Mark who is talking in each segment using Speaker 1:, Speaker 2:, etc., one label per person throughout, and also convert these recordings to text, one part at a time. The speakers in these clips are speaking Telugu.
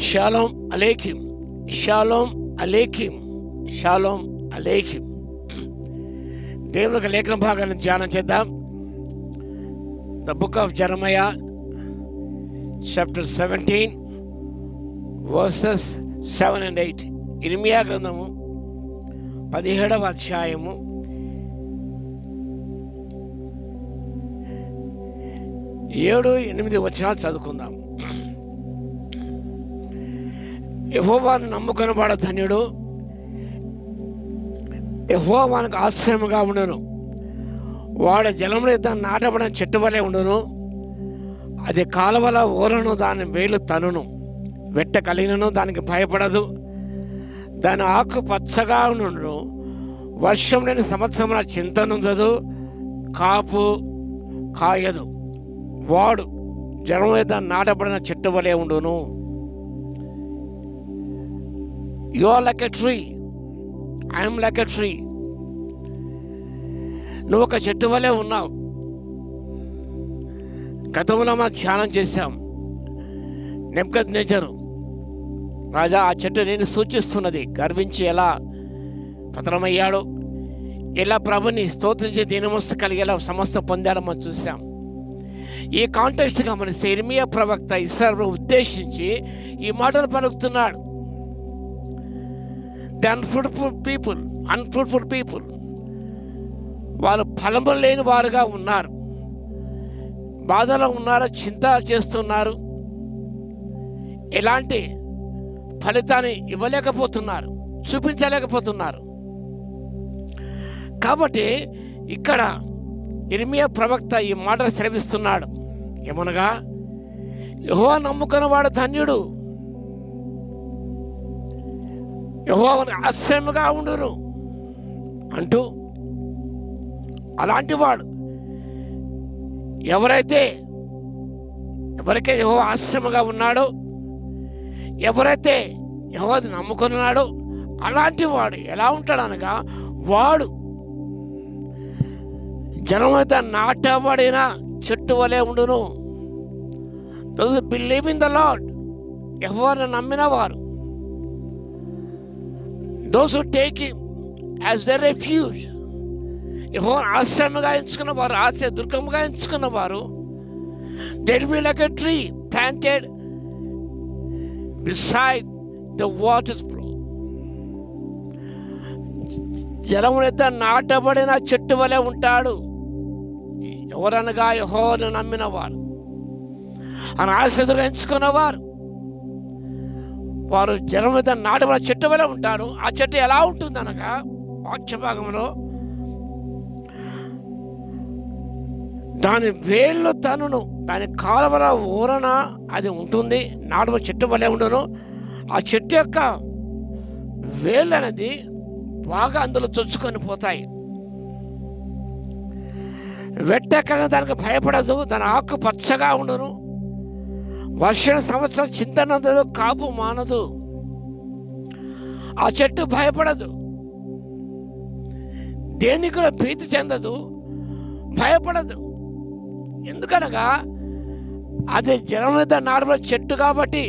Speaker 1: షాలోమ్ అలేకిం, షాలోమ్ అలేకిం, షాలోమ్ అలేకిం. దేవుని యొక్క లేఖన భాగాన్ని ధ్యానం చేద్దాం. The book of Jeremiah chapter 17 verses 7 and 8. ఇర్మియా గ్రంథము 17వ అధ్యాయము 7-8 వచనాలు చదువుకుందాం. యెహోవాను నమ్ముకొనివాడు ధన్యుడు, యెహోవానికి ఆశ్రయముగా ఉండును. వాడు జలముల యొద్ద నాటబడిన చెట్టు వలె ఉండును. అది కాలువల ఊరను, దాని వేలు తనును. వెట్ట కలిగినను దానికి భయపడదు. దాని ఆకు పచ్చగా ఉండును. వర్షం లేని సంవత్సరమున చింతనుందదు, కాపు కాయదు. వాడు జలముల యొద్ద నాటబడిన చెట్టు వలె ఉండును. You are like a tree. I am like a tree. నువ్వు ఒక చెట్టు వలె ఉన్నావు. గతంలో మనం ధ్యానం చేశాం. నెబుకద్నెజరు రాజా ఆ చెట్టు నేను సూచిస్తున్నది. గర్వించి ఎలా పతనమయ్యాడో, ఎలా ప్రభుని స్తోత్రించి దీనమస్సు కలిగేలా సమస్త పొందాడో మనం చూసాం. ఈ కాంటెక్స్ట్ గమనిస్తే ఇర్మియా ప్రవక్త ఇశ్రాయేలును ఉద్దేశించి ఈ మాటను పలుకుతున్నాడు. ది అన్ఫ్రూట్ఫుల్ పీపుల్, వాళ్ళు ఫలము లేని వారుగా ఉన్నారు, బాధలో ఉన్నారు, చింత చేస్తున్నారు, ఎలాంటి ఫలితాన్ని ఇవ్వలేకపోతున్నారు, చూపించలేకపోతున్నారు. కాబట్టి ఇక్కడ ఇర్మియా ప్రవక్త ఈ మాటలు సెలవిస్తున్నాడు. ఏమనగా, యెహోవా నమ్ముకున్నవాడు ధన్యుడు, యెహోవాకు ఆశ్రయముగా ఉండును అంటూ, అలాంటి వాడు ఎవరైతే యెహోవా ఆశ్రయముగా ఉన్నాడో, ఎవరైతే యెహోవాను నమ్ముకున్నాడో అలాంటి వాడు ఎలా ఉంటాడనగా, వాడు జలం మీద నాటబడిన చెట్టు వలె ఉండును. Those who believe in the lord, యెహోవాను నమ్మిన వారు, those who take him as their refuge, యెహోవాను ఆశ్రయముగా ఎంచుకున్న వారు, ఆశ్రయ దుర్గముగా ఎంచుకున్న వారు, they will be like a tree planted beside the water's flow. జలము యొద్ద నాటబడిన చెట్టు వలె ఉంటాడు. ఎవరనగా యెహోవాను నమ్మిన వారు, ఆయన ఆశ్రయదుర్గం ఎంచుకున్నవారు, వారు జలం మీద నాటబడిన చెట్టు వలె ఉంటారు. ఆ చెట్టు ఎలా ఉంటుందనగా, వాక్య భాగంలో దాని వేళ్ళు తనును, దాని కాలువల ఊరన అది ఉంటుంది, నాటబడిన చెట్టు వలె ఉండును. ఆ చెట్టు యొక్క వేళ్ళు అనేది బాగా అందులో చొచ్చుకొని పోతాయి. వెట్టెక్కన దానికి భయపడదు, దాని ఆకు పచ్చగా ఉండును. వర్షం సంవత్సరం చింతనందదు, కాపు మానదు. ఆ చెట్టు భయపడదు, దేనికి కూడా భీతి చెందదు, భయపడదు. ఎందుకనగా అది జలం మీద నాటబడిన చెట్టు కాబట్టి,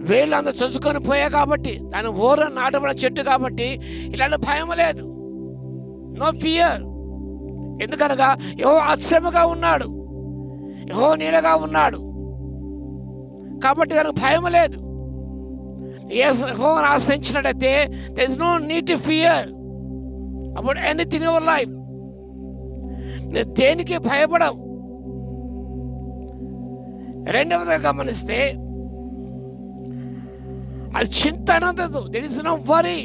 Speaker 1: వేళ్ళు అందరూ చొచ్చుకొని పోయాయి కాబట్టి, దాని ఊర నాటబడిన చెట్టు కాబట్టి ఇలాంటి భయం లేదు. No fear. ఎందుకనగా యెహోవా ఆశ్రయముగా ఉన్నాడు, యెహోవా నీడగా ఉన్నాడు కాబట్టి దానికి భయం లేదు. యెహోవాను ఆశ్రయించినట్టయితే there is no need to fear about anything in your life. నేను దేనికి భయపడవు. రెండవదిగా గమనిస్తే అది చింత అనదు. there is no worry.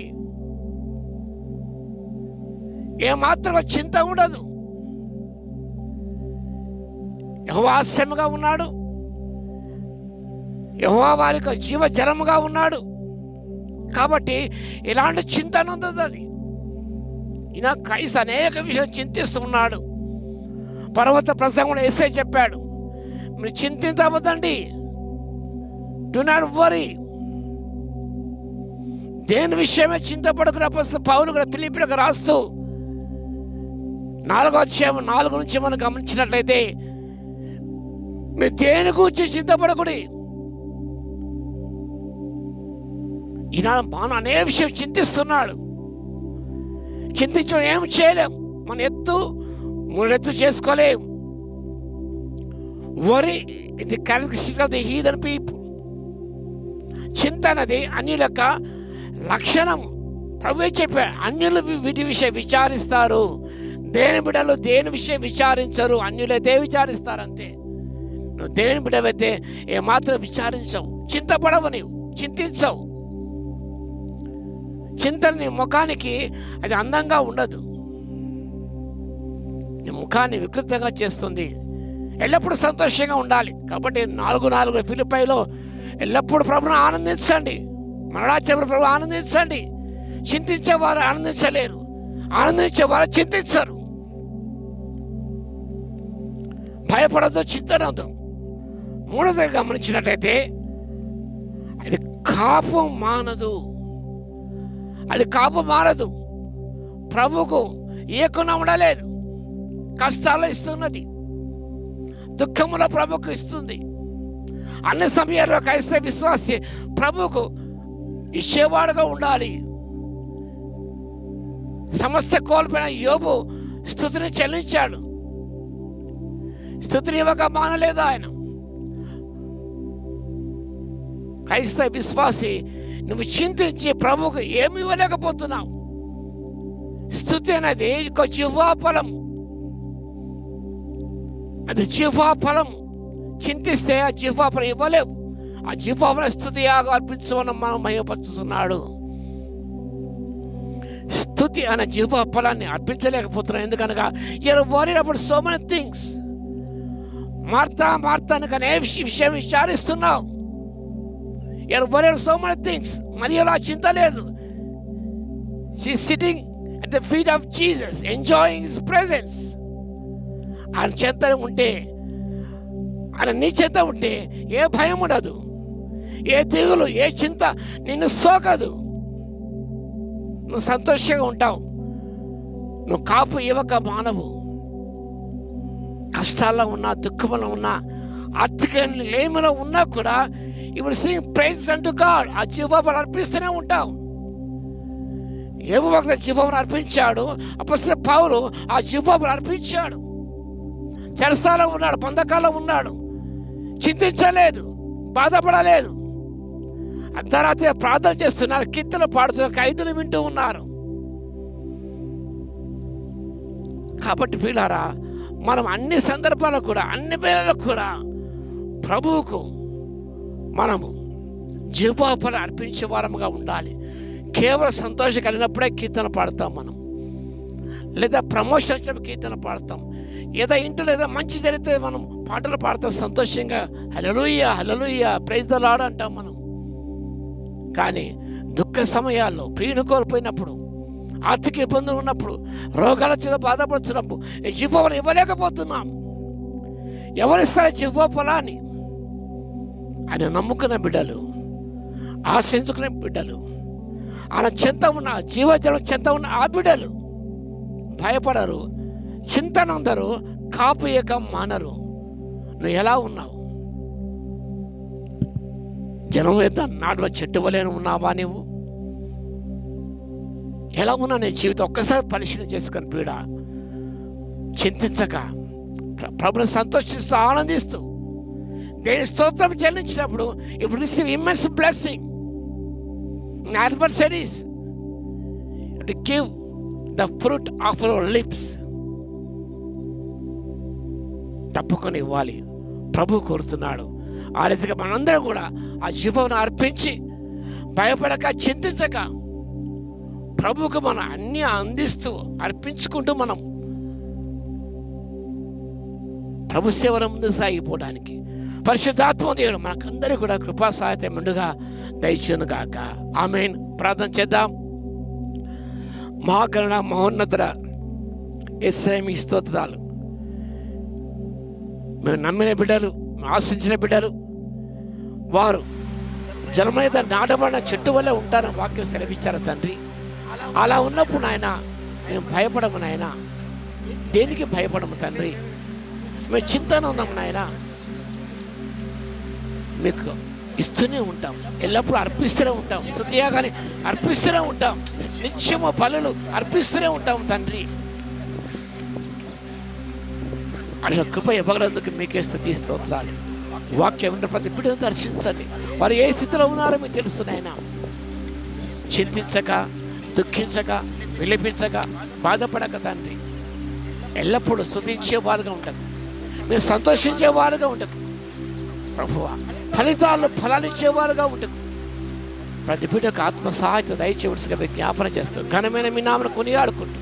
Speaker 1: ఏమాత్రం చింత ఉండదు. యెహోవా ఆశ్రయముగా ఉన్నాడు, యెహోవా వారికి జీవజలముగా ఉన్నాడు కాబట్టి ఇలాంటి చింత అనుందని ఈయన క్రైస్తు అనేక విషయాలు చింతిస్తున్నాడు. పర్వత ప్రసంగంలో యేసయ్య చెప్పాడు, మీరు చింతించవద్దండి, డు నాట్ వరీ. దేని విషయమే చింతపడకున్న పౌలు కూడా ఫిలిప్పీయులకు రాస్తూ 4వ అధ్యాయం 4 నుంచి మనం గమనించినట్లయితే, మీరు దేని గురించి చింతపడకుడి, ఈనాడు మనం అనేక విషయం చింతిస్తున్నాడు. చింతించడం ఏం చేయలేం. మన మూడెత్తు చేసుకోలేం. వరి ఇది characteristic of the heathen people. చింత అనేది అన్యుల యొక్క లక్షణం. ప్రభువే చెప్పాడు, అన్యులు వీటి విషయం విచారిస్తారు, దేని బిడ్డలు దేని విషయం విచారించరు. అన్యులైతే విచారిస్తారు అంతే. నువ్వు దేని బిడ్డవైతే ఏమాత్రం విచారించవు, చింతపడవు, నీవు చింతించవు. చింతన నీ ముఖానికి అది అందంగా ఉండదు, నీ ముఖాన్ని వికృతంగా చేస్తుంది. ఎల్లప్పుడూ సంతోషంగా ఉండాలి. కాబట్టి 4:4 ఫిలిప్పీలో ఎల్లప్పుడూ ప్రభువును ఆనందించండి. మరణాచరణ ప్రభు ఆనందించండి. చింతించేవారు ఆనందించలేరు, ఆనందించేవారు చింతించరు. భయపడద్దు, చింతనవద్దు. మూడవది గమనించినట్లయితే అది కాపు మానదు. అది కాపు మారదు. ప్రభువుకు ఏకున్నా ఉండలేదు. కష్టాలు ఇస్తున్నది, దుఃఖముల ప్రభుకు ఇస్తుంది. అన్ని సమయాల్లో క్రైస్తవ విశ్వాసి ప్రభుకు ఇచ్చేవాడుగా ఉండాలి. సమస్త కోల్పోయిన యోబు స్తుతిని చెల్లించాడు. స్తుతిని ఇవ్వక మానలేదు ఆయన. క్రైస్తవ విశ్వాసి నువ్వు చింతించి ప్రభుకు ఏమి ఇవ్వలేకపోతున్నావు. స్తుతి అనేది ఒక జిహ్వాఫలం. అది జిహ్వాఫలం. చింతిస్తే ఆ జిహ్వాఫలం ఇవ్వలేవు. ఆ జిహ్వాఫలం స్తుతి యాగం అర్పించమని మనం మహిమపరుస్తున్నాడు. స్తుతి అనే జిహ్వాఫలాన్ని అర్పించలేకపోతున్నాం. ఎందుకనగా you're worried about so many things. మార్తానికి అనే విషయం విచారిస్తున్నావు. you're worried so many things. మరి అలా చింత లేదు. she's sitting at the feet of Jesus, enjoying his presence. ఆయన చెంత ఉంటే, ఆయన నీ చెంత ఉంటే ఏ భయం ఉండదు, ఏ దిగులు, ఏ చింత నిన్ను సోకదు. నువ్వు సంతోషంగా ఉంటావు. నువ్వు కాపు ఇవ్వక మానవు. కష్టాల్లో ఉన్నా, దుఃఖంలో ఉన్నా, ఆర్థిక లేమిలో ఉన్నా కూడా ఇప్పుడు సింగ్ ప్రైజ్ అంటూ గాడ్. ఆ జీవోబలు అర్పిస్తూనే ఉంటావు. యోబు భక్తుడు జీవోబలు అర్పించాడు. అపొస్తలుడైన పౌలు ఆ జీవోబలు అర్పించాడు. చెరసాలలో ఉన్నాడు, బంధకాల్లో ఉన్నాడు, చింతించలేదు, బాధపడలేదు. అర్ధరాత్రి ప్రార్థన చేస్తున్నారు, కీర్తనలు పాడుతున్న ఖైదీలు వింటూ ఉన్నారు. కాబట్టి ప్రియులారా, మనం అన్ని సందర్భాల్లో కూడా, అన్ని వేళల్లో కూడా ప్రభువుకు మనము జీవోబలి అర్పించే వారముగా ఉండాలి. కేవలం సంతోషం కలిగినప్పుడే కీర్తన పాడతాం మనం, లేదా ప్రమోషన్ వచ్చినప్పుడు కీర్తన పాడతాం, ఏదో ఇంట్లో ఏదో మంచి జరిగితే మనం పాటలు పాడతాం సంతోషంగా. హల్లెలూయా హల్లెలూయా ప్రైజ్ ద లార్డ్ అంటాం మనం. కానీ దుఃఖ సమయాల్లో, ప్రియుని కోల్పోయినప్పుడు, ఆర్థిక ఇబ్బందులు ఉన్నప్పుడు, రోగాల చేత బాధపడుతున్నప్పుడు ఈ జీవోబలు ఇవ్వలేకపోతున్నాం. ఎవరిస్తారు జీవోబలాన్ని? ఆయన నమ్ముకున్న బిడ్డలు, ఆశించుకునే బిడ్డలు, ఆయన చెంత ఉన్న జీవజలం చెంత ఉన్న ఆ బిడ్డలు భయపడరు, చింతనందరు, కాపు ఏకం మానరు. నువ్వు ఎలా ఉన్నావు? జనం ఎంత నాటువ చెట్టు వలె ఉన్నావా? నీవు ఎలా ఉన్నా నీ జీవితం ఒక్కసారి పరిశీలన చేసుకొని పీడ చింతించక ప్రభుని సంతోషిస్తూ ఆనందిస్తూ దేని స్తోత్రం చెల్లించినప్పుడు ఇప్పుడు receive immense blessing. Adversaries to give the fruit of your lips. తప్పుకొని ఇవ్వాలి, ప్రభు కోరుతున్నాడు. ఆ రీతిగా మనందరం కూడా ఆ జీవమును అర్పించి భయపడక చింతించక ప్రభువుకు మనం అన్నీ అందిస్తూ అర్పించుకుంటూ మనం ప్రభు సేవల ముందు సాగిపోవడానికి పరిశుద్ధాత్మ దేవుడు మనకందరూ కూడా కృపా సహాయత మెండుగా దయచేయును గాక. ఆమేన్. ప్రార్థన చేద్దాం. మహాకరుణ మహోన్నతుడ యేసయ్య మీ స్తోత్రాలు. మేము నమ్మిన బిడ్డలు, ఆశించిన బిడ్డలు, వారు జలమైన నాటబడిన చెట్టు వల్లే ఉంటారని వాక్యం సెలవిచ్చారు తండ్రి. అలా ఉన్నప్పుడు నాయన మేము భయపడము నాయన. దేనికి భయపడము తండ్రి? మేము చింతన ఉన్నాము నాయన. మీకు ఇస్తూనే ఉంటాం, ఎల్లప్పుడూ అర్పిస్తూనే ఉంటాం, స్తుతియాగానే అర్పిస్తూనే ఉంటాం, నిత్యము బలులు అర్పిస్తూనే ఉంటాం తండ్రి. అలా కృప ఇవ్వగలందుకు మీకే స్తుతి స్తోత్రాలు. వాక్యం ఉన్న ప్రతి బిడ్డను దర్శించండి. వారు ఏ స్థితిలో ఉన్నారో మీకు తెలుస్తున్నాయన. చింతించక, దుఃఖించక, విలపించక, బాధపడక తండ్రి, ఎల్లప్పుడూ స్తుతించేవారుగా ఉండదు, మీరు సంతోషించేవారుగా ఉండదు ప్రభువా. ఫలాలు ఇచ్చేవారుగా ఉండదు. ప్రతి బిడ్డకు ఆత్మ సహాయత దయచేవలసిగా విజ్ఞాపన చేస్తూ ఘనమైన మీ నామను కొనియాడుకుంటూ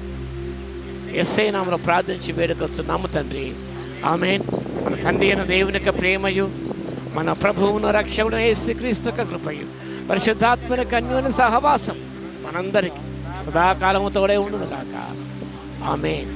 Speaker 1: యేసయ్య నామములో ప్రార్థించి వేడుకొస్తున్నాము తండ్రి. ఆమేన్. మన తండ్రి అయిన దేవుని యొక్క ప్రేమయు, మన ప్రభువును రక్షకుడు యేసుక్రీస్తు యొక్క కృపయు, పరిశుద్ధాత్మ యొక్క అన్యోన్య సహవాసం మనందరికీ సదాకాలము తోడే ఉండును గాక. ఆమేన్.